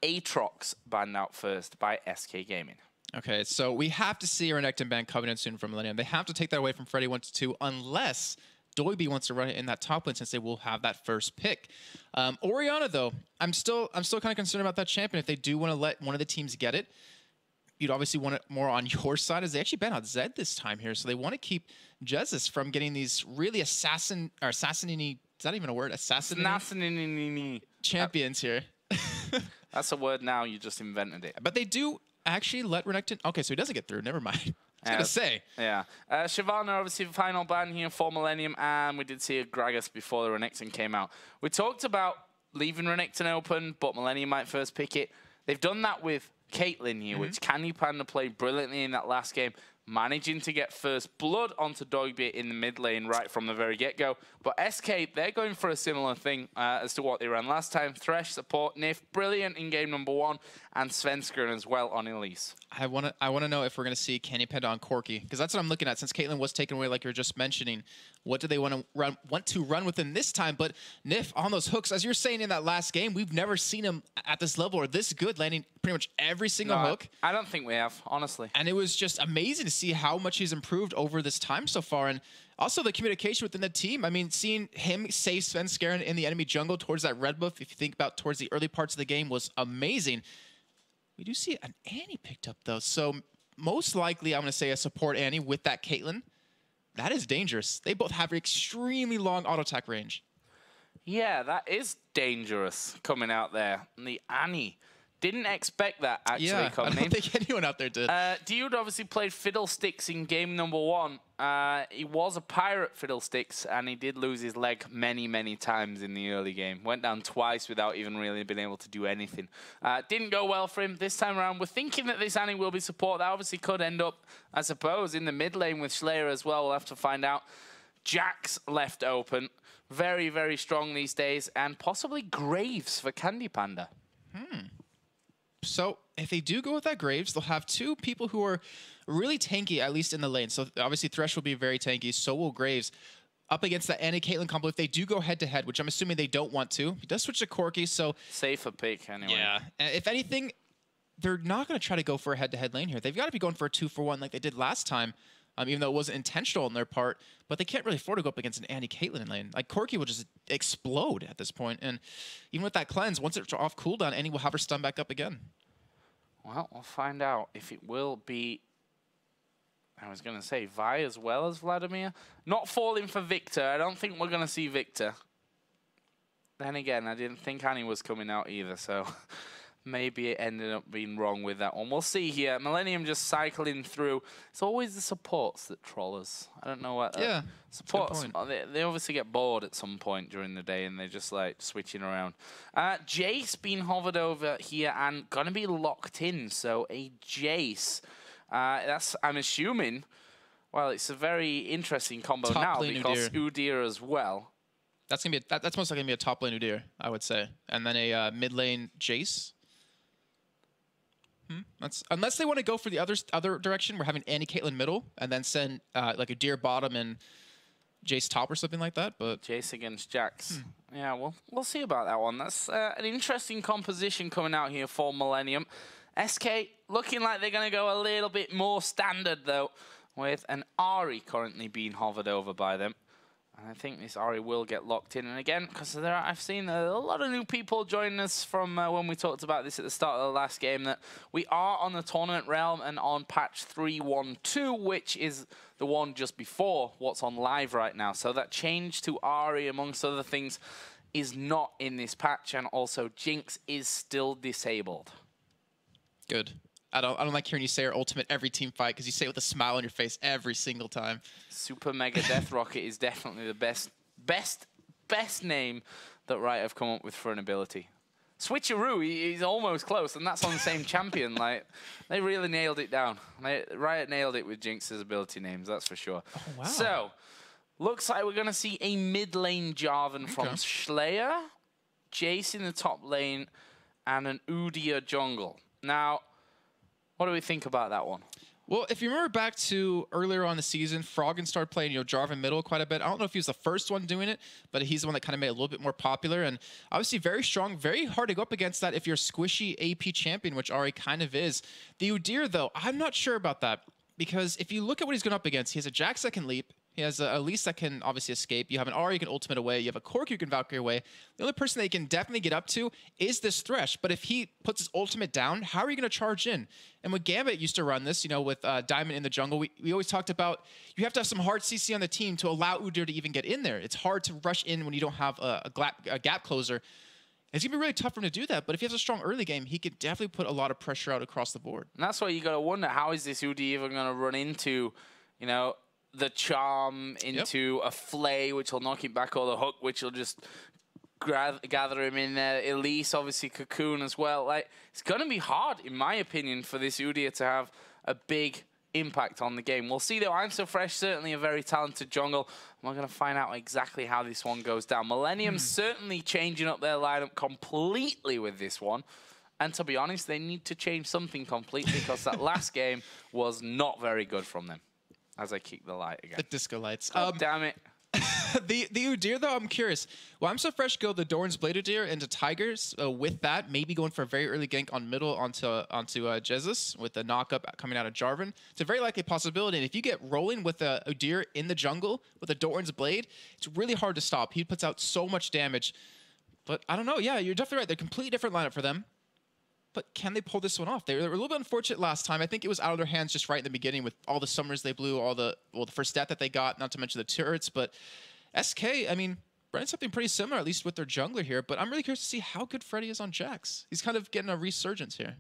Aatrox banned out first by SK Gaming. Okay, so we have to see a Renekton ban coming in soon from Millenium. They have to take that away from Freddy 1-2 unless Doigby wants to run it in that top lane since they will have that first pick. Orianna, though, I'm still kind of concerned about that champion. If they do want to let one of the teams get it, you'd obviously want it more on your side, as they actually ban out Zed this time here. So they want to keep Jesiz from getting these really assassin-y, is that even a word? Assassin-y champions here. That's a word now, you just invented it. But they do actually let Renekton... Okay, so he doesn't get through, never mind. I was going to say. Yeah. Shyvana, obviously, the final ban here for Millenium, and we did see a Gragas before the Renekton came out. We talked about leaving Renekton open, but Millenium might first pick it. They've done that with Caitlyn here, which Panda played brilliantly in that last game, managing to get first blood onto Doigby in the mid lane right from the very get-go. But SK, they're going for a similar thing as to what they ran last time. Thresh, support, Nyph, brilliant in game number 1, and Svenskeren as well on Elise. I want to know if we're going to see Panda on Corki, because that's what I'm looking at. Since Caitlyn was taken away, like you were just mentioning, what do they want to run with him this time? But Nyph on those hooks, as you're saying in that last game, we've never seen him at this level or this good, landing pretty much every single hook. I don't think we have, honestly. And it was just amazing to see how much he's improved over this time so far. And also the communication within the team. I mean, seeing him save Svenskeren in the enemy jungle towards that red buff, if you think about towards the early parts of the game, was amazing. We do see an Annie picked up, though. So most likely, I'm going to say a support Annie with that Caitlyn. That is dangerous. They both have extremely long auto attack range. Yeah, that is dangerous coming out there. And the Annie. Didn't expect that, actually, coming in. I don't think anyone out there did. Dioud obviously played Fiddlesticks in game number 1. He was a pirate Fiddlesticks, and he did lose his leg many, many times in the early game. Went down twice without even really being able to do anything. Didn't go well for him this time around. We're thinking that this Annie will be support. That obviously could end up, I suppose, in the mid lane with ShLaYa as well. We'll have to find out. Jax left open. Very, very strong these days. And possibly Graves for Candy Panda. So if they do go with that Graves, they'll have two people who are really tanky, at least in the lane. So obviously Thresh will be very tanky, so will Graves. Up against the Annie Caitlyn combo, if they do go head-to-head, which I'm assuming they don't want to. He does switch to Corki, so... Safer pick, anyway. Yeah. If anything, they're not going to try to go for a head-to-head lane here. They've got to be going for a 2-for-1 like they did last time, even though it wasn't intentional on their part. But they can't really afford to go up against an Annie Caitlyn lane. Like, Corki will just explode at this point. And even with that cleanse, once it's off cooldown, Annie will have her stun back up again. Well, we'll find out if it will be, I was going to say, Vi as well as Vladimir. Not falling for Victor. I don't think we're going to see Victor. Then again, I didn't think Annie was coming out either, so maybe it ended up being wrong with that one. We'll see here. Millenium just cycling through. It's always the supports that troll us. I don't know what... Yeah, supports, they obviously get bored at some point during the day and they're just like switching around. Jace being hovered over here and going to be locked in. So a Jace. That's, I'm assuming, well, it's a very interesting combo now because Udyr as well. That's gonna be that's most likely gonna be a top lane Udyr, I would say, and then a mid lane Jace. Unless they want to go for the other direction, we're having Annie Caitlyn middle, and then send like a Udyr bottom and Jace top or something like that. But Jace against Jax. Yeah, we'll see about that one. That's an interesting composition coming out here for Millenium. SK looking like they're gonna go a little bit more standard though, with an Ahri currently being hovered over by them. And I think this Ahri will get locked in. And again, because I've seen a lot of new people joining us from when we talked about this at the start of the last game, that we are on the tournament realm and on patch 3.1.2, which is the one just before what's on live right now. So that change to Ahri, amongst other things, is not in this patch. And also, Jinx is still disabled. Good. I don't like hearing you say our ultimate every team fight because you say it with a smile on your face every single time. Super Mega Death Rocket is definitely the best name that Riot have come up with for an ability. Switcheroo, he's almost close, and that's on the same champion. Like, they really nailed it down. Riot nailed it with Jinx's ability names, that's for sure. Oh, wow. So, looks like we're going to see a mid lane Jarvan from ShLaYa, Jace in the top lane, and an Udyr jungle. Now, what do we think about that one? Well, if you remember back to earlier on in the season, Froggen started playing, Jarvan middle quite a bit. I don't know if he was the first one doing it, but he's the one that kind of made it a little bit more popular. And obviously very strong, very hard to go up against that if you're a squishy AP champion, which Ahri kind of is. The Udyr, though, I'm not sure about that. Because if you look at what he's going up against, he has a Jax that can leap. He has a Elise that can obviously escape. You have an Ahri you can ultimate away. You have a Cork you can Valkyrie away. The only person that you can definitely get up to is this Thresh. But if he puts his ultimate down, how are you going to charge in? And when Gambit used to run this, with Diamond in the jungle, we always talked about you have to have some hard CC on the team to allow Udyr to even get in there. It's hard to rush in when you don't have a gap closer. It's going to be really tough for him to do that, but if he has a strong early game, he could definitely put a lot of pressure out across the board. And that's why you got to wonder, how is this Udyr even going to run into, the Charm, into a Flay, which will knock him back, or the Hook, which will just gather him in there. Elise, obviously, Cocoon as well. It's going to be hard, in my opinion, for this Udyr to have a big impact on the game. We'll see, though. ImSoFresh, certainly a very talented jungle. We're going to find out exactly how this one goes down. Millenium certainly changing up their lineup completely with this one. And to be honest, they need to change something completely because that last game was not very good from them. As I kick the light again. The disco lights. Damn it. The Udyr, though, I'm curious. Well, ImSoFresh go the Doran's Blade Udyr into Tigers with that. Maybe going for a very early gank on middle onto Jesiz with the knock-up coming out of Jarvan. It's a very likely possibility. And if you get rolling with a Udyr in the jungle with a Doran's Blade, it's really hard to stop. He puts out so much damage. But I don't know. Yeah, you're definitely right. They're a completely different lineup for them. But can they pull this one off? They were a little bit unfortunate last time. I think it was out of their hands just right in the beginning with all the summers they blew, the first stat that they got, not to mention the turrets. But SK, I mean, running something pretty similar, at least with their jungler here. But I'm really curious to see how good Freddy is on Jax. He's kind of getting a resurgence here.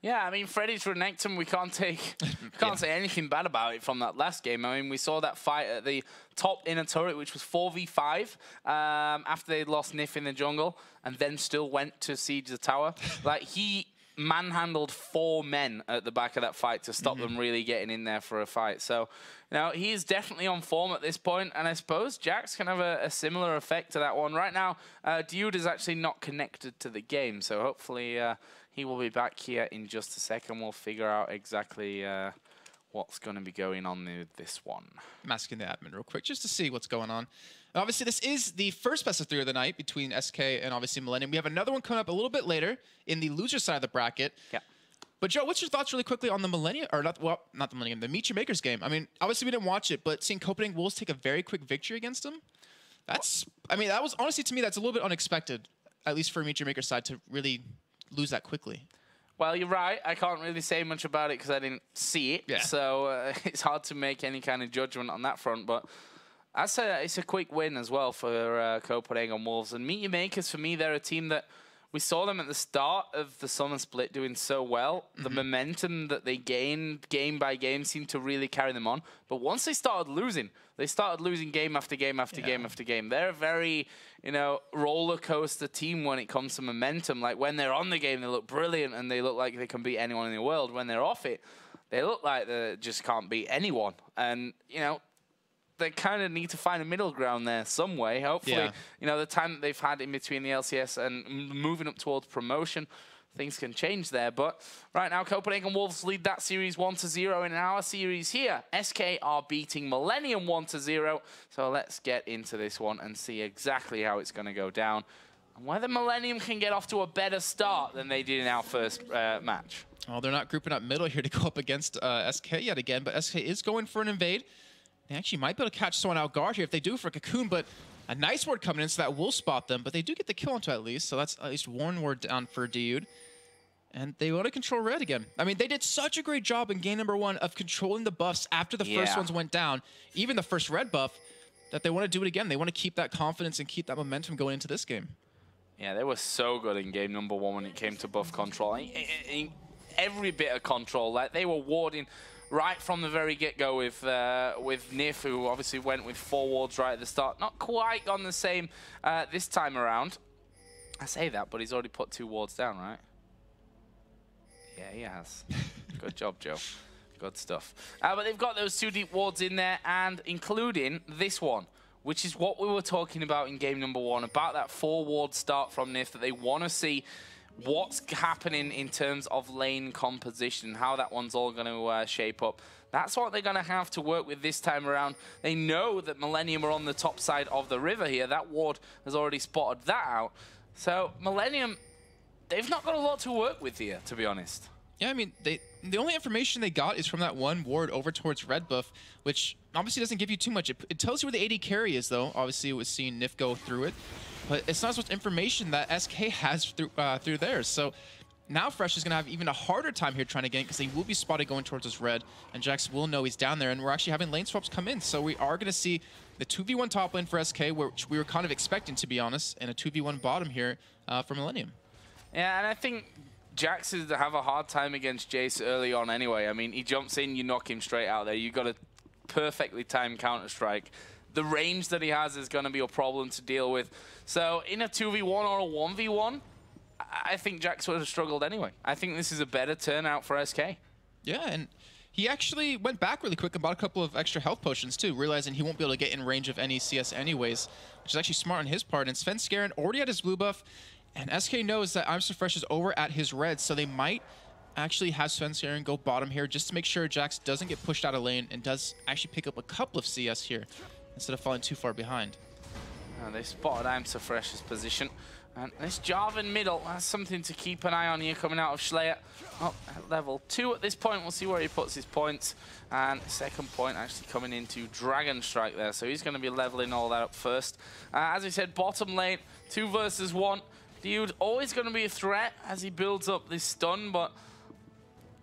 Yeah, I mean, Freddy's Renekton, we can't say anything bad about it from that last game. I mean, we saw that fight at the top inner turret, which was 4v5 after they lost Nyph in the jungle, and then still went to siege the tower. He manhandled 4 men at the back of that fight to stop them really getting in there for a fight. So, he's definitely on form at this point, and I suppose Jax can have a similar effect to that one. Right now, Dioud is actually not connected to the game, so hopefully he will be back here in just a second. We'll figure out exactly what's going to be going on with this one. I'm asking the admin real quick just to see what's going on. And obviously, this is the first best of 3 of the night between SK and obviously Millenium. We have another one coming up a little bit later in the loser side of the bracket. Yeah. But Joe, what's your thoughts really quickly on the Millenium, or not the Millenium, the Meet Your Makers game? I mean, obviously we didn't watch it, but seeing Copenhagen Wolves take a very quick victory against them, that was honestly, to me, that's a little bit unexpected, at least for a Meet Your Makers side, to really lose that quickly. Well, you're right. I can't really say much about it because I didn't see it. Yeah. So it's hard to make any kind of judgment on that front. But it's a quick win as well for Copenhagen Wolves. And Meet Your Makers, for me, they're a team that we saw them at the start of the summer split doing so well. The momentum that they gained game by game seemed to really carry them on. But once they started losing game after game after game after game. They're a very, roller coaster team when it comes to momentum. Like when they're on the game, they look brilliant and they look like they can beat anyone in the world. When they're off it, they look like they just can't beat anyone. And, they kind of need to find a middle ground there some way. Hopefully, the time that they've had in between the LCS and moving up towards promotion, things can change there. But right now, Copenhagen Wolves lead that series 1-0. In our series here, SK are beating Millenium 1-0. So let's get into this one and see exactly how it's going to go down. And whether Millenium can get off to a better start than they did in our first match. Well, they're not grouping up middle here to go up against SK yet again, but SK is going for an invade. They actually might be able to catch someone out guard here if they do for Cocoon, but a nice ward coming in, so that will spot them. But they do get the kill onto at least, so that's at least one ward down for Dioud. And they want to control red again. I mean, they did such a great job in game number 1 of controlling the buffs after the first ones went down, even the first red buff, that they want to do it again. They want to keep that confidence and keep that momentum going into this game. Yeah, they were so good in game number 1 when it came to buff control. Every bit of control, like they were warding right from the very get-go with Nyph, who obviously went with 4 wards right at the start. Not quite on the same this time around. I say that, but he's already put 2 wards down, right? Yeah, he has. Good job, Joe. Good stuff. But they've got those 2 deep wards in there, and including this one, which is what we were talking about in game number 1, about that 4 ward start from Nyph that they want to see. what's happening in terms of lane composition, how that one's all going to shape up. That's what they're going to have to work with this time around. They know that Millenium are on the top side of the river here. That ward has already spotted that out. So Millenium, they've not got a lot to work with here, to be honest. Yeah, I mean, the only information they got is from that one ward over towards red buff, which obviously doesn't give you too much. It tells you where the AD carry is, though. Obviously, it was seeing Nyph go through it. But it's not as much information that SK has through theirs. So now Fresh is going to have even a harder time here trying to gank because he will be spotted going towards his red, and Jax will know he's down there, and we're actually having lane swaps come in. So we are going to see the 2v1 top lane for SK, which we were kind of expecting, to be honest, and a 2v1 bottom here for Millenium. Yeah, and I think Jax is to have a hard time against Jace early on anyway. I mean, he jumps in, you knock him straight out there. You've got a perfectly timed Counter-Strike. The range that he has is going to be a problem to deal with. So in a 2v1 or a 1v1, I think Jax would have struggled anyway. I think this is a better turnout for SK. Yeah, and he actually went back really quick and bought a couple of extra health potions too, realizing he won't be able to get in range of any CS anyways, which is actually smart on his part. And Svenskeren already had his blue buff, and SK knows that ImSoFresh is over at his red, so they might actually have Svenskeren go bottom here just to make sure Jax doesn't get pushed out of lane and does actually pick up a couple of CS here instead of falling too far behind. They spotted ImSoFresh's position. And this Jarvan middle, that's something to keep an eye on here coming out of ShLaYa. Oh, at level 2 at this point. We'll see where he puts his points. And second point actually coming into Dragon Strike there. So he's going to be leveling all that up first. As I said, bottom lane, 2 versus 1. Dioud always going to be a threat as he builds up this stun, but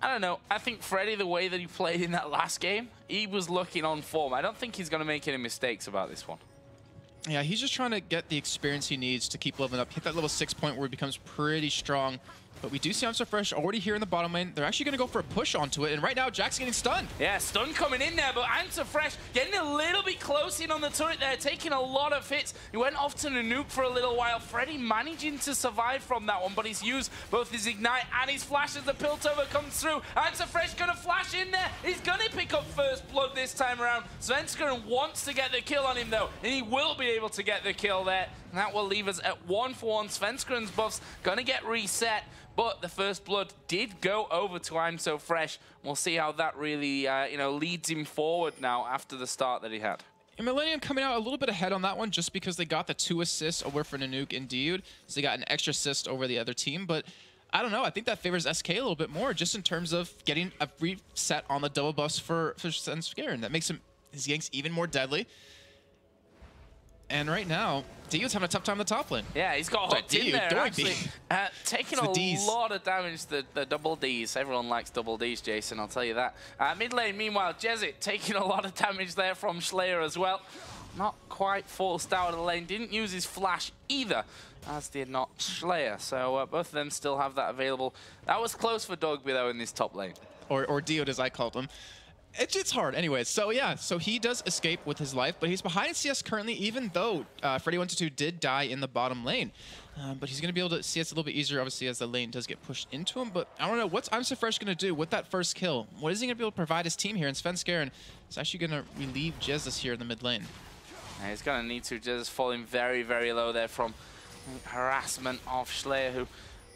I don't know. I think Freddy, the way that he played in that last game, he was looking on form. I don't think he's going to make any mistakes about this one. Yeah, he's just trying to get the experience he needs to keep leveling up, hit that level 6 point where he becomes pretty strong. But we do see ImSoFresh already here in the bottom lane. They're actually going to go for a push onto it, and right now Jack's getting stunned. Yeah, stun coming in there, but ImSoFresh getting a little bit close in on the turret there, taking a lot of hits. He went off to Nanouk for a little while. Freddy managing to survive from that one, but he's used both his Ignite and his flash as the Piltover comes through. ImSoFresh going to flash in there. He's going to pick up first blood this time around. Svenskeren wants to get the kill on him, though, and he will be able to get the kill there. And that will leave us at 1-for-1. Svenskeren's buff's going to get reset. But the first blood did go over to ImSoFresh. We'll see how that really, leads him forward now after the start that he had. And Millenium coming out a little bit ahead on that one just because they got the 2 assists over for Nanouk and Dioud. So they got an extra assist over the other team. But I don't know. I think that favors SK a little bit more just in terms of getting a reset on the double buffs for Svenskeren. That makes his ganks even more deadly. And right now, Dioud's having a tough time in the top lane. Yeah, he's got hooked in there, actually. Taking a Ds. lot of damage, the double Ds. Everyone likes double Ds, Jason, I'll tell you that. Mid lane, meanwhile, Jesiz taking a lot of damage there from ShLaYa as well. Not quite forced out of the lane. Didn't use his flash either, as did not ShLaYa. So both of them still have that available. That was close for Doigby, though, in this top lane. Or Dioud, as I called him. It's hard anyways. So yeah, so he does escape with his life, but he's behind CS currently, even though Freddy122 did die in the bottom lane. But he's going to be able to CS a little bit easier, obviously, as the lane does get pushed into him. But I don't know, what's ImSoFresh going to do with that first kill? What is he going to be able to provide his team here? And Svenskeren is actually going to relieve Jesiz here in the mid lane. Yeah, he's going to need to. Jesiz falling very, very low there from harassment of ShLaYa, who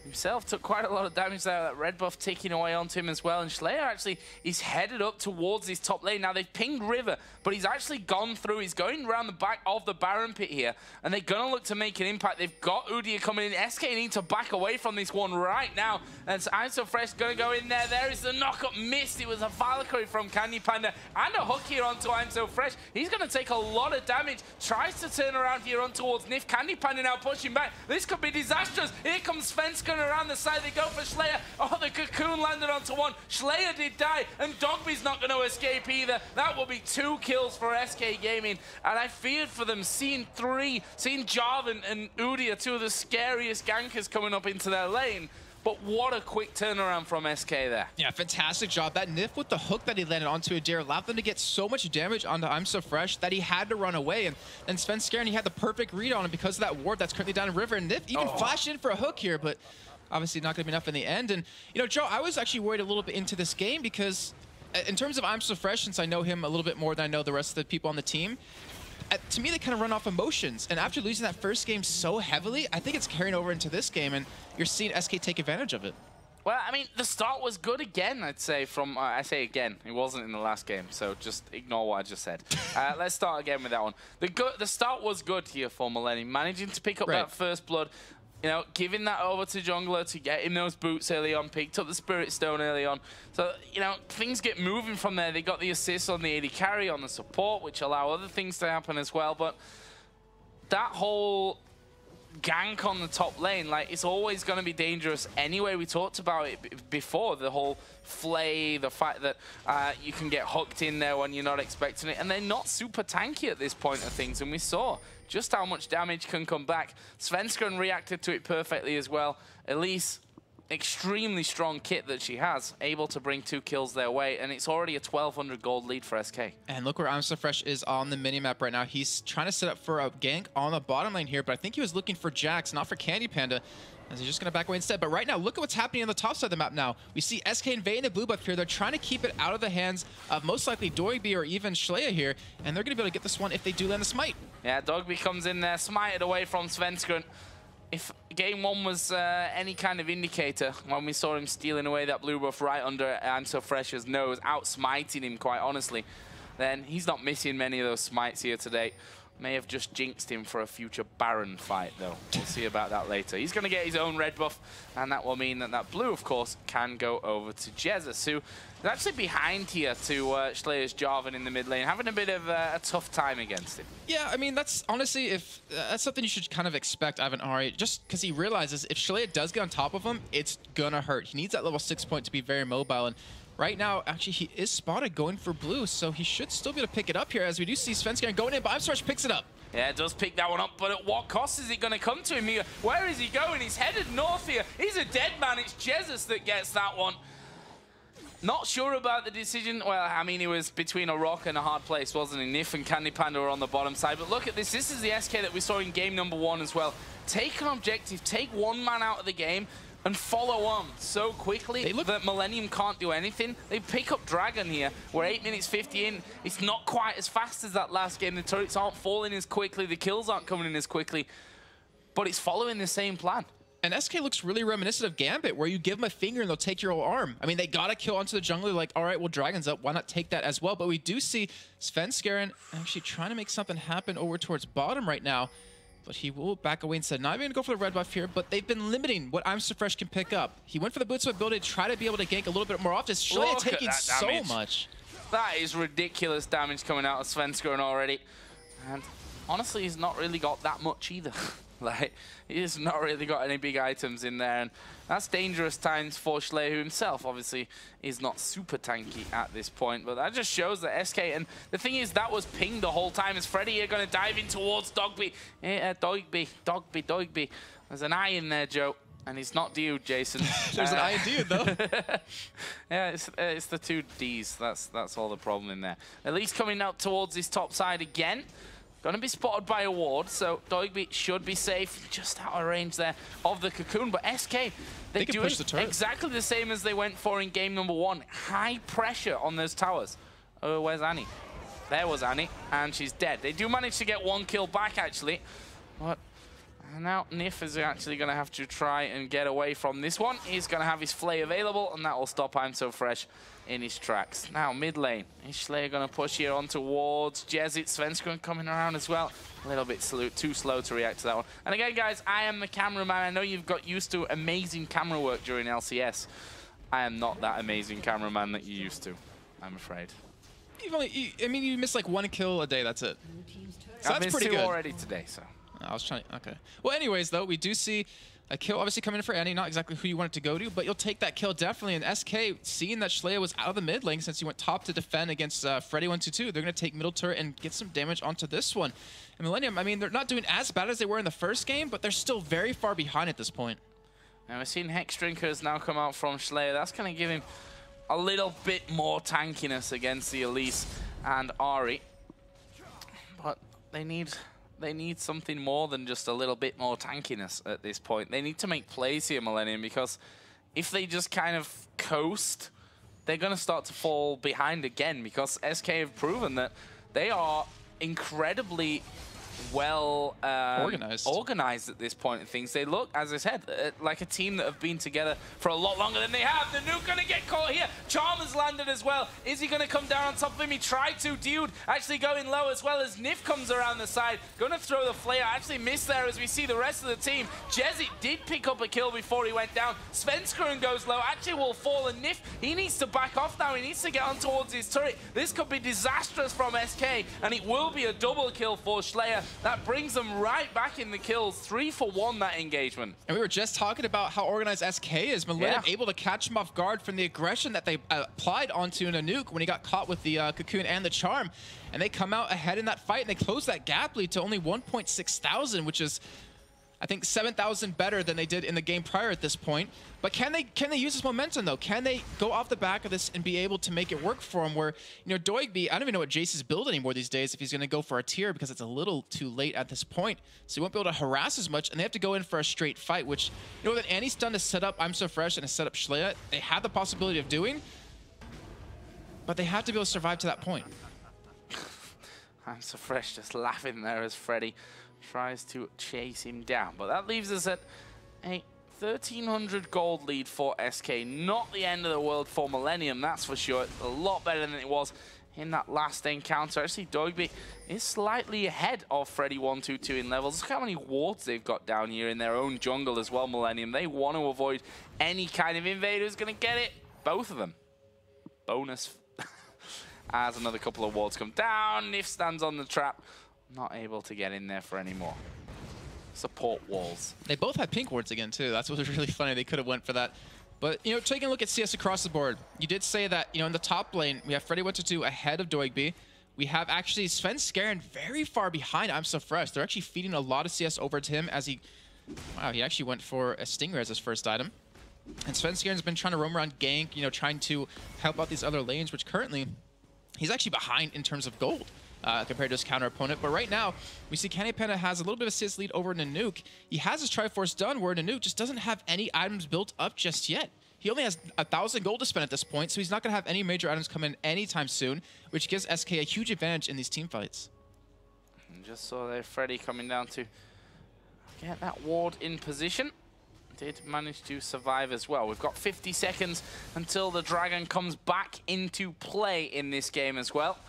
himself took quite a lot of damage there. That red buff taking away onto him as well. And ShLaYa actually is headed up towards his top lane. Now they've pinged River, but he's actually gone through. He's going around the back of the Baron pit here. And they're going to look to make an impact. They've got Udyr coming in. SK need to back away from this one right now. And so ImSoFresh going to go in there. There is the knock-up missed. It was a Valkyrie from Panda. And a hook here onto ImSoFresh. He's going to take a lot of damage. Tries to turn around here on towards Nyph. Panda now pushing back. This could be disastrous. Here comes Svenskeren around the side. They go for ShLaYa. Oh, the cocoon landed onto one. ShLaYa did die, and Doigby's not going to escape either. That will be 2 kills for SK Gaming, and I feared for them seeing Jarvan and Udyr, 2 of the scariest gankers coming up into their lane. But what a quick turnaround from SK there. Yeah, fantastic job. That Nyph with the hook that he landed onto Udyr allowed them to get so much damage onto ImSoFresh that he had to run away. And then Svenskeren, he had the perfect read on him because of that ward that's currently down in River. And Nyph even flashed in for a hook here, but obviously not going to be enough in the end. And, you know, Joe, I was actually worried a little bit into this game because in terms of ImSoFresh, since I know him a little bit more than I know the rest of the people on the team, to me, they kind of run off emotions. And after losing that first game so heavily, I think it's carrying over into this game, and you're seeing SK take advantage of it. Well, I mean, the start was good again, I'd say, from... I say again, it wasn't in the last game, so just ignore what I just said. Let's start again with that one. The start was good here for Millenium, managing to pick up that first blood, you know, giving that over to Jungler to get him those boots early on, picked up the Spirit Stone early on. So, you know, things get moving from there. They got the assist on the AD carry, on the support, which allow other things to happen as well, but that whole gank on the top lane, like, it's always going to be dangerous anyway. We talked about it before, the whole flay, the fact that you can get hooked in there when you're not expecting it, and they're not super tanky at this point of things, and we saw just how much damage can come back. Svenskeren reacted to it perfectly as well. Elise, extremely strong kit that she has, able to bring 2 kills their way, and it's already a 1,200 gold lead for SK. And look where ImSoFresh is on the minimap right now. He's trying to set up for a gank on the bottom lane here, but I think he was looking for Jax, not for Candy Panda, as he's just going to back away instead. But right now, look at what's happening on the top side of the map now. We see SK invading the blue buff here. They're trying to keep it out of the hands of most likely Doigby or even ShLaYa here, and they're going to be able to get this one if they do land the smite. Yeah, Doigby comes in there, smited away from Svenskeren. If game 1 was any kind of indicator, when we saw him stealing away that blue buff right under ImSoFresh's nose, out-smiting him quite honestly, then he's not missing many of those smites here today. May have just jinxed him for a future Baron fight, though. We'll see about that later. He's going to get his own red buff, and that will mean that that blue, of course, can go over to Jesiz, who is actually behind here to ShLaYa's Jarvan in the mid lane, having a bit of a tough time against him. Yeah, I mean, that's honestly, if that's something you should kind of expect, Ivan Ari, just because he realizes if ShLaYa does get on top of him, it's going to hurt. He needs that level 6 point to be very mobile, and right now, actually, he is spotted going for blue, so he should still be able to pick it up here, as we do see Svenskeren going in, but ImSoFresh picks it up. Yeah, it does pick that one up, but at what cost is it going to come to him here? Where is he going? He's headed north here. He's a dead man. It's Jesiz that gets that one. Not sure about the decision. Well, I mean, he was between a rock and a hard place, wasn't he? Nyph and Candy Panda were on the bottom side, but look at this. This is the SK that we saw in game number 1 as well. Take an objective, take one man out of the game, and follow on so quickly that Millenium can't do anything. They pick up Dragon here. We're 8 minutes 50 in. It's not quite as fast as that last game. The turrets aren't falling as quickly. The kills aren't coming in as quickly. But it's following the same plan. And SK looks really reminiscent of Gambit, where you give them a finger and they'll take your whole arm. I mean, they got to kill onto the jungler, like, all right, well, Dragon's up. Why not take that as well? But we do see Svenskeren actually trying to make something happen over towards bottom right now. But he will back away instead. Not even going to go for the red buff here, but they've been limiting what ImSoFresh can pick up. He went for the boots of ability to try to be able to gank a little bit more often. ShLaYa taking so much. That is ridiculous damage coming out of Svenskeren already. And honestly, he's not really got that much either. Like, he's not really got any big items in there, and that's dangerous times for ShLaYa, who himself obviously is not super tanky at this point. But that just shows that SK, and the thing is, that was pinged the whole time. Is Freddy here going to dive in towards Doigby? Doigby. There's an eye in there, Joe. And it's not Dioud, Jason. There's an eye in Dioud, though. Yeah, it's the 2 Ds. That's all the problem in there. At least coming out towards his top side again. Going to be spotted by a ward, so Doigby should be safe. Just out of range there of the cocoon. But SK, they're doing exactly the same as they went for in game number 1. High pressure on those towers. Oh, where's Annie? There was Annie, and she's dead. They do manage to get 1 kill back, actually. But now Nyph is actually going to have to try and get away from this one. He's going to have his flay available, and that will stop ImSoFresh in his tracks. Now, mid lane. Is ShLaYa going to push here on towards Jesiz? Svenskeren coming around as well. A little bit too slow to react to that one. And again, guys, I am the cameraman. I know you've got used to amazing camera work during LCS. I am not that amazing cameraman that you used to, I'm afraid. I mean, you miss like 1 kill a day, that's it. So that's pretty good. Already today, so. I was trying to, okay. Well, anyways, though, we do see a kill obviously coming in for Annie, not exactly who you want it to go to, but you'll take that kill definitely. And SK, seeing that ShLaYa was out of the mid lane since he went top to defend against Freddy 122, they're going to take middle turret and get some damage onto this one. And Millenium, I mean, they're not doing as bad as they were in the first game, but they're still very far behind at this point. And we're seeing Hex Drinkers now come out from ShLaYa. That's going to give him a little bit more tankiness against the Elise and Ari. But they need something more than just a little bit more tankiness at this point. They need to make plays here, Millenium, because if they just kind of coast, they're going to start to fall behind again, because SK have proven that they are incredibly well organized at this point of things. They look, as I said, like a team that have been together for a lot longer than they have. The Nanouk gonna get caught here. Charm has landed as well. Is he gonna come down on top of him? He tried to. Dioud actually going low as well as Nyph comes around the side. Gonna throw the flare. Actually missed there as we see the rest of the team. Jesiz did pick up a kill before he went down. Svenskeren goes low. Actually will fall, and Nyph, he needs to back off now. He needs to get on towards his turret. This could be disastrous from SK, and it will be a double kill for ShLaYa. That brings them right back in the kills. 3 for 1, that engagement. And we were just talking about how organized SK is. Millenium able to catch him off guard from the aggression that they applied onto Nanouk when he got caught with the cocoon and the charm. And they come out ahead in that fight, and they close that gap lead to only 1.6 thousand, which is, I think, 7,000 better than they did in the game prior at this point. But can they use this momentum, though? Can they go off the back of this and be able to make it work for them? Where, you know, Doigby, I don't even know what Jesiz build anymore these days if he's going to go for a tier, because it's a little too late at this point. So he won't be able to harass as much, and they have to go in for a straight fight, which, you know, what Annie's done to set up ImSoFresh and to set up ShLaYa, they have the possibility of doing, but they have to be able to survive to that point. ImSoFresh just laughing there as Freddy tries to chase him down. But that leaves us at a 1,300 gold lead for SK. Not the end of the world for Millenium, that's for sure. A lot better than it was in that last encounter. Actually, Doigby is slightly ahead of Freddy122 in levels. Look how many wards they've got down here in their own jungle as well, Millenium. They want to avoid any kind of invader who's going to get it. Both of them. Bonus. As another couple of wards come down. Nyph stands on the trap. Not able to get in there for any more support walls. They both had pink wards again, too. That's what was really funny. They could have went for that. But, you know, taking a look at CS across the board, you did say that, you know, in the top lane, we have Freddy122 ahead of Doigby. We have actually Svenskeren very far behind ImSoFresh. They're actually feeding a lot of CS over to him as he... Wow, he actually went for a Stinger as his first item. And Svenskeren's been trying to roam around gank, you know, trying to help out these other lanes, which currently he's actually behind in terms of gold. Compared to his counter opponent. But right now, we see Panda has a little bit of a CS lead over Nanouk. He has his Triforce done, where Nanouk just doesn't have any items built up just yet. He only has 1,000 gold to spend at this point, so he's not going to have any major items come in anytime soon, which gives SK a huge advantage in these team fights. And just saw there Freddy coming down to get that ward in position. Did manage to survive as well. We've got 50 seconds until the Dragon comes back into play in this game as well.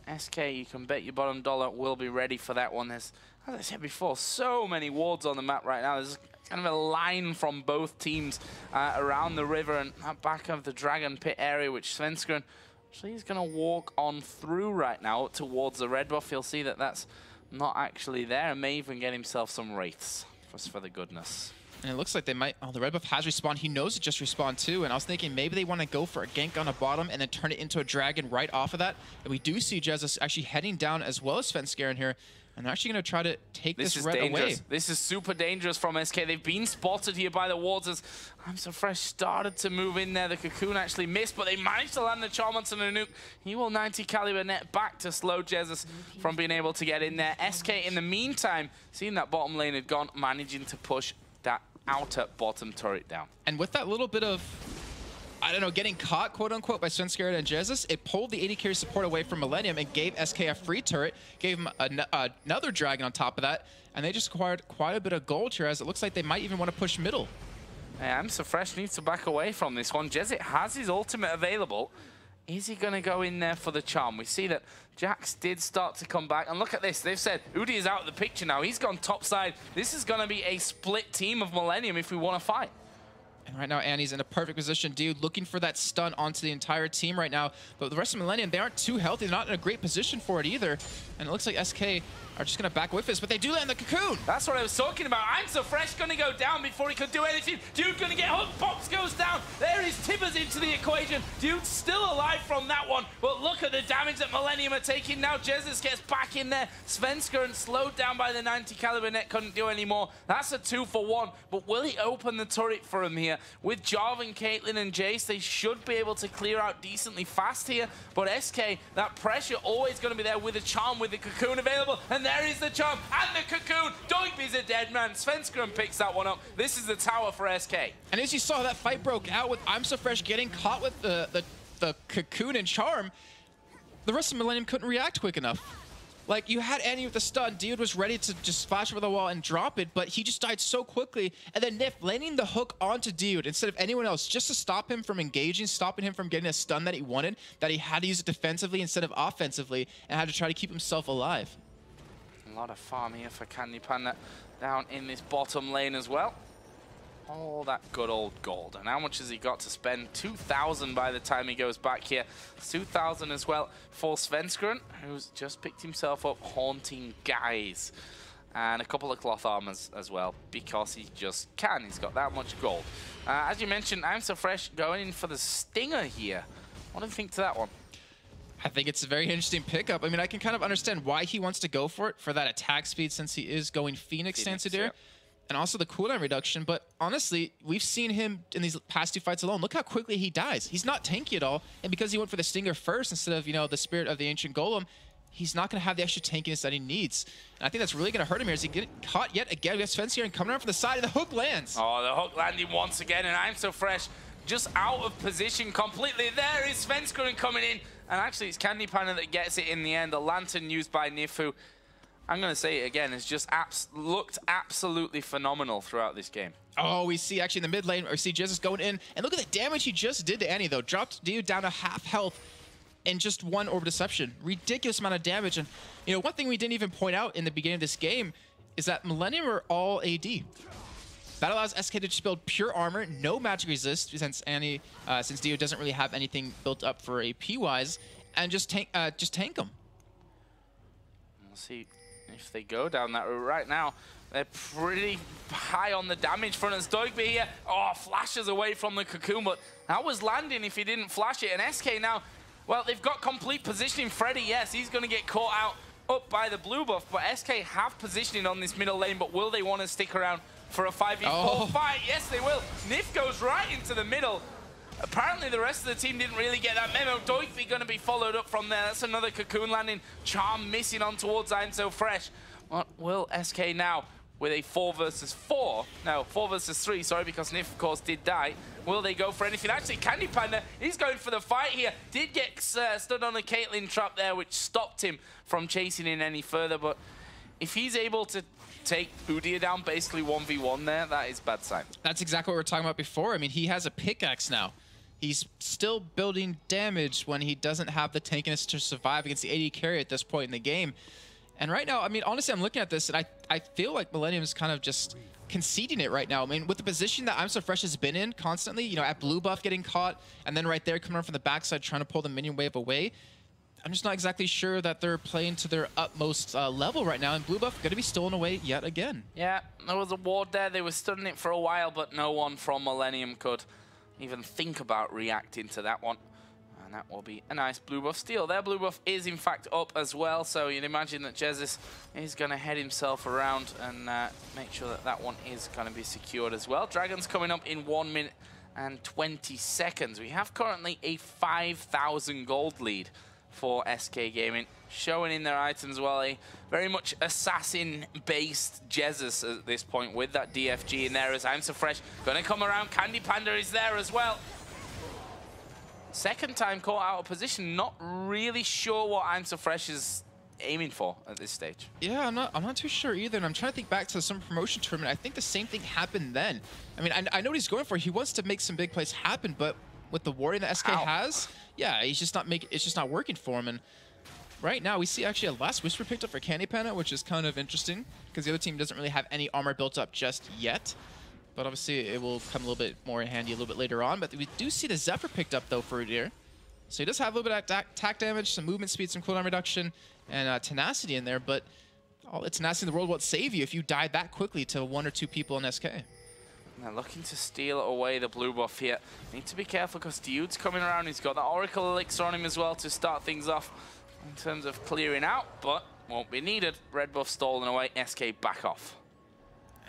And SK, you can bet your bottom dollar, will be ready for that one. There's, as I said before, so many wards on the map right now. There's kind of a line from both teams around the river and that back of the Dragon Pit area, which Svenskeren actually is going to walk on through right now towards the red buff. You'll see that that's not actually there, and may even get himself some wraiths, just for the goodness. And it looks like they might... Oh, the red buff has respawned. He knows it just respawned too. And I was thinking maybe they want to go for a gank on the bottom and then turn it into a dragon right off of that. And we do see Jesiz actually heading down as well as Svenskeren here. And they're actually going to try to take this red away. This is super dangerous from SK. They've been spotted here by the wards as ImSoFresh started to move in there. The cocoon actually missed, but they managed to land the charm onto Nanouk. He will 90 caliber net back to slow Jesiz from being able to get in there. SK, in the meantime, seeing that bottom lane had gone, managing to push that outer bottom turret down. And with that little bit of, I don't know, getting caught, quote unquote, by Svenskeren and Jesiz, it pulled the 80 carry support away from Millenium and gave SK a free turret, gave him another dragon on top of that, and they just acquired quite a bit of gold here, as it looks like they might even want to push middle. Yeah, ImSoFresh needs to back away from this one. Jesiz has his ultimate available. Is he going to go in there for the charm? We see that Jax did start to come back. And look at this. They've said Udi is out of the picture now. He's gone top side. This is going to be a split team of Millenium if we want to fight. And right now, Annie's in a perfect position. Dioud looking for that stun onto the entire team right now. But the rest of Millenium, they aren't too healthy. They're not in a great position for it either. And it looks like SK are just going to back with this, but they do land the cocoon. That's what I was talking about. ImSoFresh going to go down before he could do anything. Dioud going to get hooked. Pops goes down. There is Tibbers into the equation. Dioud's still alive from that one, but look at the damage that Millenium are taking now. Jesiz gets back in there. Svenskeren slowed down by the 90 caliber net, couldn't do any more. That's a 2 for 1, but will he open the turret for him here? With Jarvan, Caitlyn, and Jace, they should be able to clear out decently fast here, but SK, that pressure always going to be there with a charm, with the cocoon available, and there is the charm and the cocoon. Doigby's a dead man. Svenskeren picks that one up. This is the tower for SK. And as you saw, that fight broke out with ImSoFresh getting caught with the cocoon and charm. The rest of Millenium couldn't react quick enough. Like, you had Annie with the stun. Dioud was ready to just flash over the wall and drop it, but he just died so quickly. And then Nyph landing the hook onto Dioud instead of anyone else, just to stop him from engaging, stopping him from getting a stun that he wanted, that he had to use it defensively instead of offensively, and had to try to keep himself alive. A lot of farm here for Candy Panda down in this bottom lane as well. All that good old gold. And how much has he got to spend? 2,000 by the time he goes back here. 2,000 as well for Svenskeren, who's just picked himself up Haunting Guys. And a couple of cloth armors as well, because he just can. He's got that much gold. As you mentioned, ImSoFresh going in for the Stinger here. What do you think to that one? I think it's a very interesting pickup. I mean, I can kind of understand why he wants to go for it, for that attack speed, since he is going Phoenix Sansadir. Yeah. And also the cooldown reduction, but honestly, we've seen him in these past 2 fights alone. Look how quickly he dies. He's not tanky at all, and because he went for the Stinger first instead of, you know, the Spirit of the Ancient Golem, he's not going to have the extra tankiness that he needs. And I think that's really going to hurt him here as he gets caught yet again. We have Svenskeren coming around from the side, and the hook lands. Oh, the hook landing once again, and ImSoFresh just out of position completely. There is Svenskeren coming in, and actually it's Candy Panda that gets it in the end. The lantern used by Nyph, who, I'm going to say it again, has just looked absolutely phenomenal throughout this game. Oh, we see actually in the mid lane, we see Jesiz going in, and look at the damage he just did to Annie, though. Dropped Dioud down to half health in just 1 Orb Deception. Ridiculous amount of damage. And, you know, one thing we didn't even point out in the beginning of this game is that Millenium are all AD. That allows SK to just build pure armor, no magic resist, since Dioud doesn't really have anything built up for AP-wise, and just tank them. We'll see if they go down that route right now. They're pretty high on the damage front as Doigby here. Oh, flashes away from the cocoon, but that was landing if he didn't flash it. And SK now, well, they've got complete positioning. Freddy, yes, he's going to get caught out up by the blue buff, but SK have positioning on this middle lane, but will they want to stick around for a 5v4 fight? Yes, they will. Nyph goes right into the middle. Apparently, the rest of the team didn't really get that memo. Doigby going to be followed up from there. That's another cocoon landing. Charm missing on towards ImSoFresh. What will SK now, with a 4 versus 4, no, 4 versus 3, sorry, because Nyph, of course, did die. Will they go for anything? Actually, Candy Panda, he's going for the fight here. Did get stood on a Caitlyn trap there, which stopped him from chasing in any further. But if he's able to take Udyr down basically 1v1 there, that is bad sign. That's exactly what we were talking about before. I mean, he has a pickaxe now. He's still building damage when he doesn't have the tankiness to survive against the AD carry at this point in the game. And right now, I mean, honestly, I'm looking at this, and I feel like Millenium is kind of just conceding it right now. I mean, with the position that ImSoFresh has been in constantly, you know, at blue buff getting caught, and then right there coming around from the backside trying to pull the minion wave away, I'm just not exactly sure that they're playing to their utmost level right now, and blue buff going to be stolen away yet again. Yeah, there was a ward there. They were stunning it for a while, but no one from Millenium could even think about reacting to that one. And that will be a nice blue buff steal. Their blue buff is, in fact, up as well, so you'd imagine that Jesiz is going to head himself around and make sure that that one is going to be secured as well. Dragon's coming up in 1 minute and 20 seconds. We have currently a 5,000 gold lead for SK Gaming, showing in their items well a very much assassin-based Jesiz at this point with that DFG in there as ImSoFresh going to come around. Candy Panda is there as well. Second time caught out of position. Not really sure what ImSoFresh is aiming for at this stage. Yeah, I'm not too sure either. And I'm trying to think back to some promotion tournament. I think the same thing happened then. I mean, I know what he's going for. He wants to make some big plays happen, but with the warrior that SK has, yeah, he's just not it's just not working for him. And right now, we see actually a last whisper picked up for Candy Panda, which is kind of interesting because the other team doesn't really have any armor built up just yet. But obviously, it will come a little bit more in handy a little bit later on. But we do see the Zephyr picked up, though, for Udyr. So he does have a little bit of attack damage, some movement speed, some cooldown reduction, and tenacity in there. But all the tenacity in the world won't save you if you die that quickly to 1 or 2 people in SK. They're looking to steal away the blue buff here. Need to be careful because Dioud's coming around. He's got the Oracle Elixir on him as well to start things off in terms of clearing out, but won't be needed. Red buff stolen away. SK back off.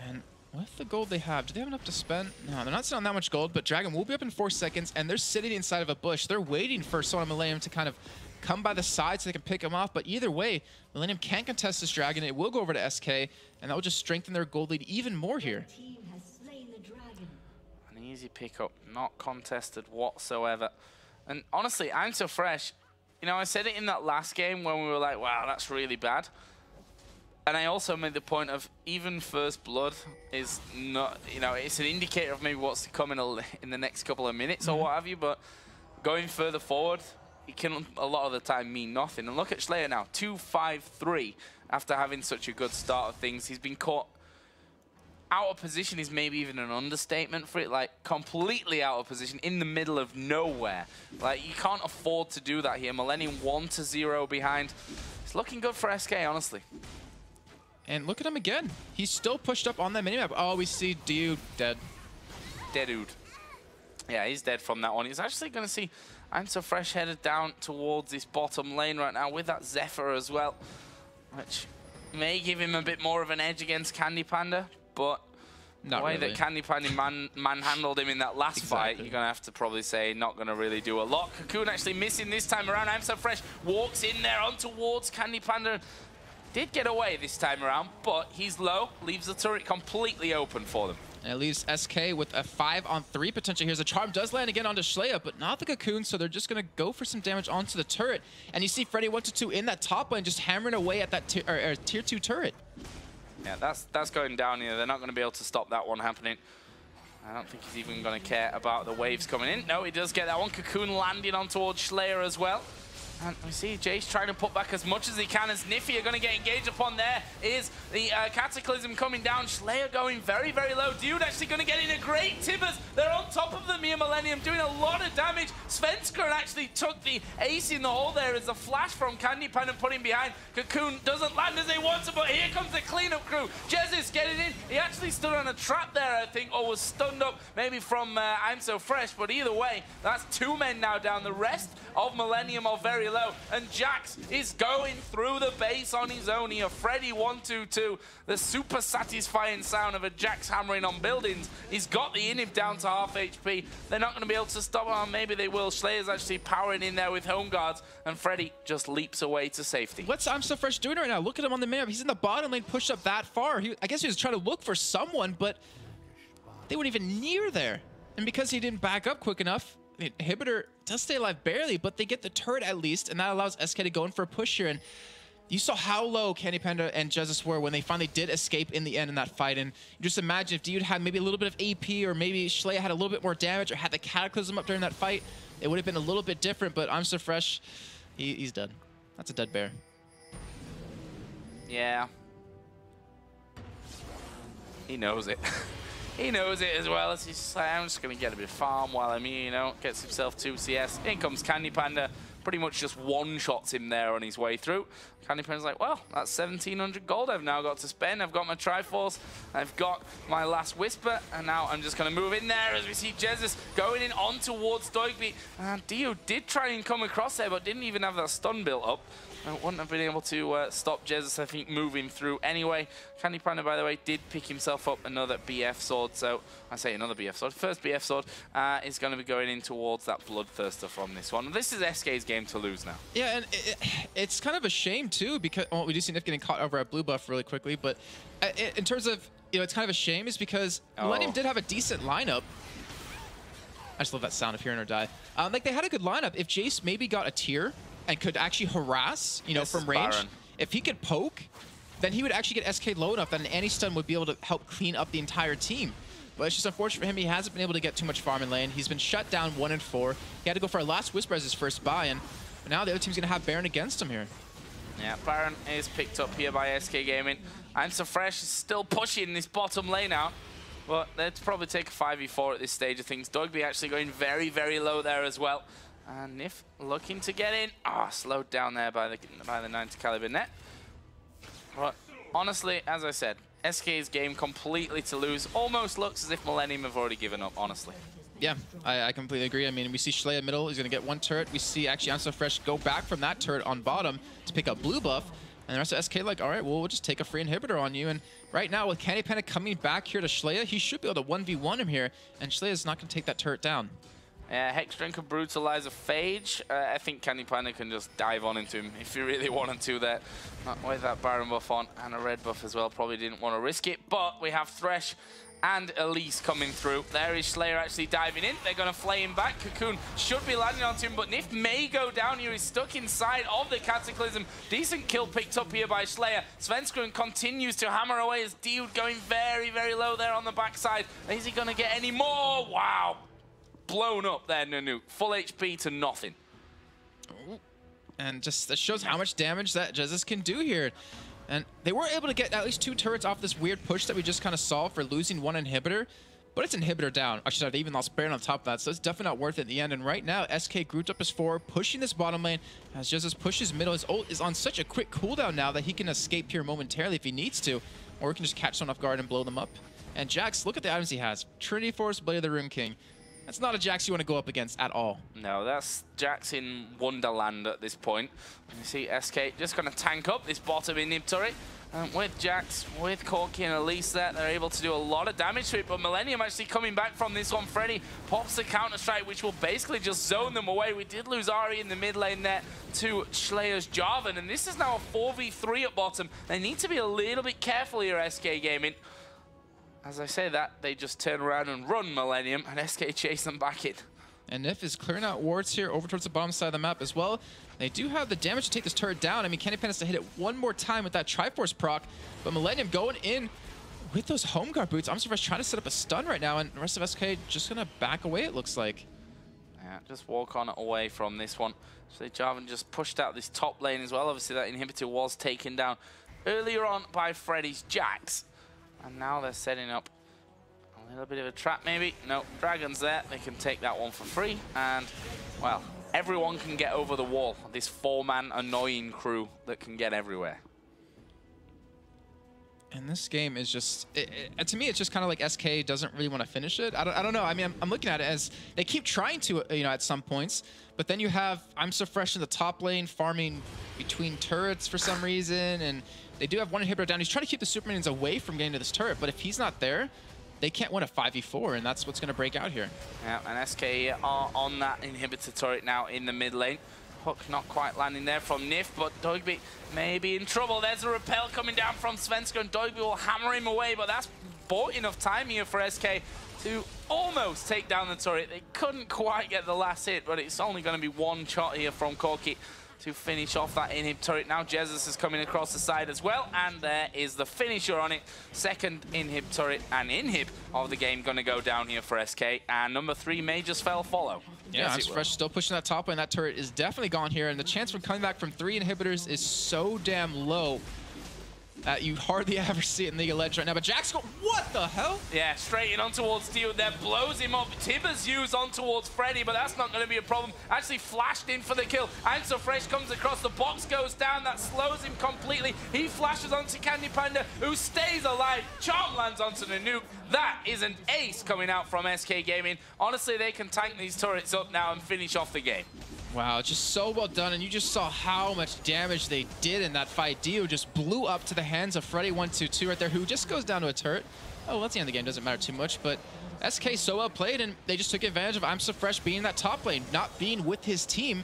And with the gold they have, do they have enough to spend? No, they're not sitting on that much gold, but Dragon will be up in 4 seconds, and they're sitting inside of a bush. They're waiting for someone on Millenium to kind of come by the side so they can pick him off, but either way, Millenium can't contest this Dragon. It will go over to SK, and that will just strengthen their gold lead even more here. Easy pickup, not contested whatsoever. And honestly, ImSoFresh, You know, I said it in that last game when we were like, wow, that's really bad. And I also made the point of even first blood is not, you know, it's an indicator of maybe what's coming in the next couple of minutes or what have you, but going further forward, it can a lot of the time mean nothing. And look at ShLaYa now, 2-5-3 after having such a good start of things. He's been caught out of position is maybe even an understatement for it, like completely out of position in the middle of nowhere. Like you can't afford to do that here. Millenium 1-0 behind. It's looking good for SK, honestly. And look at him again. He's still pushed up on that minimap. Oh, we see Dioud dead. Dioud. Yeah, he's dead from that one. He's actually going to see ImSoFresh headed down towards this bottom lane right now with that Zephyr as well, which may give him a bit more of an edge against Candy Panda, but the way that Candy Panda manhandled him in that last fight, you're going to have to probably say not going to really do a lot. Cocoon actually missing this time around. ImSoFresh walks in there on towards Candy Panda. Did get away this time around, but he's low, leaves the turret completely open for them. And it leaves SK with a 5-on-3 potential here. The charm does land again onto ShLaYa, but not the Cocoon, so they're just going to go for some damage onto the turret. And you see Freddy 1-2 in that top lane just hammering away at that tier 2 turret. Yeah, that's going down here. They're not going to be able to stop that one happening. I don't think he's even going to care about the waves coming in. No, he does get that one. Cocoon landing on towards ShLaYa as well. And we see Jace trying to put back as much as he can as Nyph are going to get engaged upon. There is the Cataclysm coming down. ShLaYa going very, very low. Dioud actually going to get in a great Tibbers. They're on top of them here, Millenium, doing a lot of damage. Svenskeren actually took the ace in the hole there as a flash from Candy Panda putting behind. Cocoon doesn't land as they want to, but here comes the cleanup crew. Jesiz getting in. He actually stood on a trap there, I think, or was stunned up maybe from ImSoFresh, but either way, that's 2 men now down. The rest of Millenium are very low, and Jax is going through the base on his own here. Freddy 1-2-2, the super satisfying sound of a Jax hammering on buildings. He's got the inhib down to half HP. They're not going to be able to stop him. Maybe they will. ShLaYa's actually powering in there with home guards, and Freddy just leaps away to safety. What's ImSoFresh doing right now? Look at him on the map. He's in the bottom lane, pushed up that far. I guess he was trying to look for someone, but they weren't even near there. And because he didn't back up quick enough, the inhibitor does stay alive barely, but they get the turret at least, and that allows SK to go in for a push here. And you saw how low Candy Panda and Jesiz were when they finally did escape in the end in that fight. And just imagine if Dioud had maybe a little bit of AP, or maybe ShLaYa had a little bit more damage, or had the Cataclysm up during that fight, it would have been a little bit different. But ImSoFresh, he's dead. That's a dead bear. Yeah. He knows it. He knows it as well. As he's just like, I'm just going to get a bit of farm while I'm here, you know. Gets himself 2 CS. In comes Candy Panda. Pretty much just one-shots him there on his way through. Candy Panda's like, well, that's 1,700 gold I've now got to spend. I've got my Triforce. I've got my last Whisper. And now I'm just going to move in there as we see Jesiz going in on towards Doigby. And Dioud did try and come across there, but didn't even have that stun built up. I wouldn't have been able to stop Jesiz, I think, moving through anyway. Candy Panda, by the way, did pick himself up another BF sword. So, I say another BF sword. First BF sword is going to be going in towards that Bloodthirster from this one. This is SK's game to lose now. Yeah, and it's kind of a shame, too, because we do see Nyph getting caught over at blue buff really quickly. But in terms of, you know, it's kind of a shame is because Millenium did have a decent lineup. I just love that sound of hearing her die. Like, they had a good lineup. If Jace maybe got a tier and could actually harass, you know, from range. Baron. If he could poke, then he would actually get SK low enough that an anti-stun would be able to help clean up the entire team. But it's just unfortunate for him. He hasn't been able to get too much farm in lane. He's been shut down 1-4. He had to go for a last Whisper as his first buy, and now the other team's going to have Baron against him here. Yeah, Baron is picked up here by SK Gaming. ImSoFresh is still pushing this bottom lane out, but they'd probably take a 5v4 at this stage of things. Doigby actually going very, very low there as well. And Nyph looking to get in. Slowed down there by the 90 caliber net. But honestly, as I said, SK's game completely to lose. Almost looks as if Millenium have already given up, honestly. Yeah, I completely agree. I mean, we see ShLaYa middle. He's going to get 1 turret. We see actually ImSoFresh go back from that turret on bottom to pick up blue buff. And the rest of SK like, all right, well, we'll just take a free inhibitor on you. And right now, with Candy Panda coming back here to ShLaYa, he should be able to 1v1 him here. And ShLaYa's not going to take that turret down. Hexdrink could brutalize a Phage. I think Candy Panda can just dive on into him if he really wanted to there. Not with that Baron buff on and a red buff as well. Probably didn't want to risk it. But we have Thresh and Elise coming through. There is ShLaYa actually diving in. They're going to flame back. Cocoon should be landing onto him, but Nyph may go down here. He's stuck inside of the Cataclysm. Decent kill picked up here by ShLaYa. Svenskeren continues to hammer away as Dioud going very, very low there on the backside. Is he going to get any more? Wow. Blown up there, Nanouk. Full HP to nothing. And just that shows how much damage that Jesiz can do here. And they were able to get at least 2 turrets off this weird push that we just kind of saw for losing 1 inhibitor. But it's inhibitor down. Actually, they even lost Baron on top of that, so it's definitely not worth it in the end. And right now, SK grouped up his 4, pushing this bottom lane. As Jesiz pushes middle, his ult is on such a quick cooldown now that he can escape here momentarily if he needs to. Or he can just catch someone off guard and blow them up. And Jax, look at the items he has. Trinity Force, Blade of the Rune King. That's not a Jax you want to go up against at all. No, that's Jax in Wonderland at this point. You see SK just going to tank up this bottom Nyph turret. With Jax, with Corki and Elise there, they're able to do a lot of damage to it, but Millenium actually coming back from this one. Freddy pops the counter-strike, which will basically just zone them away. We did lose Ari in the mid lane there to ShLaYa's Jarvan, and this is now a 4v3 at bottom. They need to be a little bit careful here, SK Gaming. As I say that, they just turn around and run Millenium, and SK chase them back in. And Nyph is clearing out wards here over towards the bottom side of the map as well. They do have the damage to take this turret down. I mean, Panda has to hit it one more time with that Triforce proc, but Millenium going in with those home guard boots. ImSoFresh trying to set up a stun right now, and the rest of SK just going to back away, it looks like. Yeah, just walk on away from this one. So Jarvan just pushed out this top lane as well. Obviously, that inhibitor was taken down earlier on by Freddy's Jax. And now they're setting up a little bit of a trap, maybe. No, Dragon's there. They can take that one for free. And, well, everyone can get over the wall. This 4-man annoying crew that can get everywhere. And this game is just, to me, it's just kind of like SK doesn't really want to finish it. I don't know. I mean, I'm looking at it as they keep trying to, at some points. But then you have ImSoFresh in the top lane farming between turrets for some reason. And they do have 1 inhibitor down. He's trying to keep the super minions away from getting to this turret. But if he's not there, they can't win a 5v4. And that's what's going to break out here. Yeah, and SK are on that inhibitor turret now in the mid lane. Hook not quite landing there from Nyph, but Doigby may be in trouble. There's a repel coming down from Svenskeren, and Doigby will hammer him away, but that's bought enough time here for SK to almost take down the turret. They couldn't quite get the last hit, but it's only going to be 1 shot here from Corki to finish off that Inhib turret. Now Jesiz is coming across the side as well, and there is the finisher on it. Second Inhib turret and Inhib of the game going to go down here for SK, and number 3 may just follow. Yeah, ImSoFresh still pushing that top lane. That turret is definitely gone here, and the chance for coming back from 3 inhibitors is so damn low that you hardly ever see it in League of Legends right now. But Jax, what the hell? Yeah, straight in on towards Dioud there, blows him up. Tibbers used on towards Freddy, but that's not going to be a problem. Actually flashed in for the kill. ImSoFresh comes across, the box goes down, that slows him completely. He flashes onto Candy Panda, who stays alive. Charm lands onto Nanouk. That is an ace coming out from SK Gaming. Honestly, they can tank these turrets up now and finish off the game. Wow, just so well done, and you just saw how much damage they did in that fight. Dioud just blew up to the hands of Freddy 122 right there, who just goes down to a turret. Oh, well, that's the end of the game, doesn't matter too much, but SK so well played, and they just took advantage of ImSoFresh being in that top lane, not being with his team,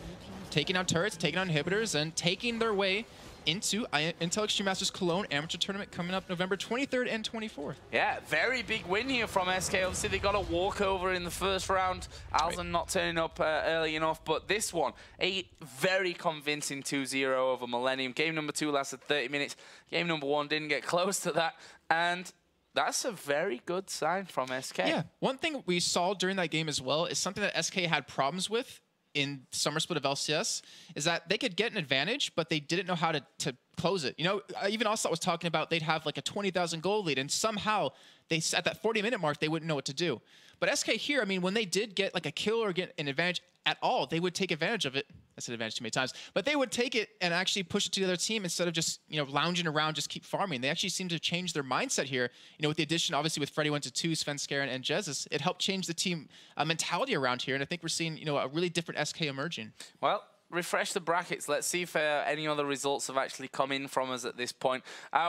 taking out turrets, taking out inhibitors, and taking their way into Intel Extreme Masters Cologne Amateur Tournament coming up November 23rd and 24th. Yeah, very big win here from SK. Obviously, they got a walkover in the first round. Alzen not turning up early enough, but this one, a very convincing 2-0 over Millenium. Game number 2 lasted 30 minutes. Game number 1 didn't get close to that, and that's a very good sign from SK. Yeah, one thing we saw during that game as well is something that SK had problems with in summer split of LCS, is that they could get an advantage, but they didn't know how to close it. Even Ocelot was talking about they'd have like a 20,000 gold lead, and somehow they, at that 40-minute mark, they wouldn't know what to do. But SK here, I mean, when they did get like a kill or get an advantage at all, they would take advantage of it. I said advantage too many times, but they would take it and actually push it to the other team instead of just, lounging around, just keep farming. They actually seem to change their mindset here. With the addition, obviously, with Freddy 122, Svenskeren, and Jesiz, it helped change the team mentality around here. And I think we're seeing, a really different SK emerging. Well, refresh the brackets. Let's see if any other results have actually come in from us at this point.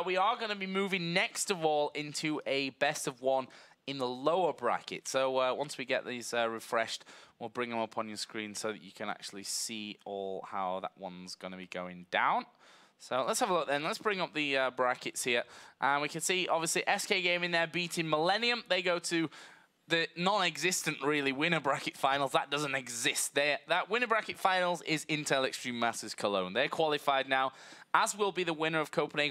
We are going to be moving next of all into a best of 1 in the lower bracket. So once we get these refreshed, we'll bring them up on your screen so that you can actually see all how that one's going to be going down. So let's have a look then. Let's bring up the brackets here. And we can see, obviously, SK Gaming there beating Millenium. They go to the non-existent, really, winner bracket finals. That doesn't exist. That winner bracket finals is Intel Extreme Masters Cologne. They're qualified now, as will be the winner of Copenhagen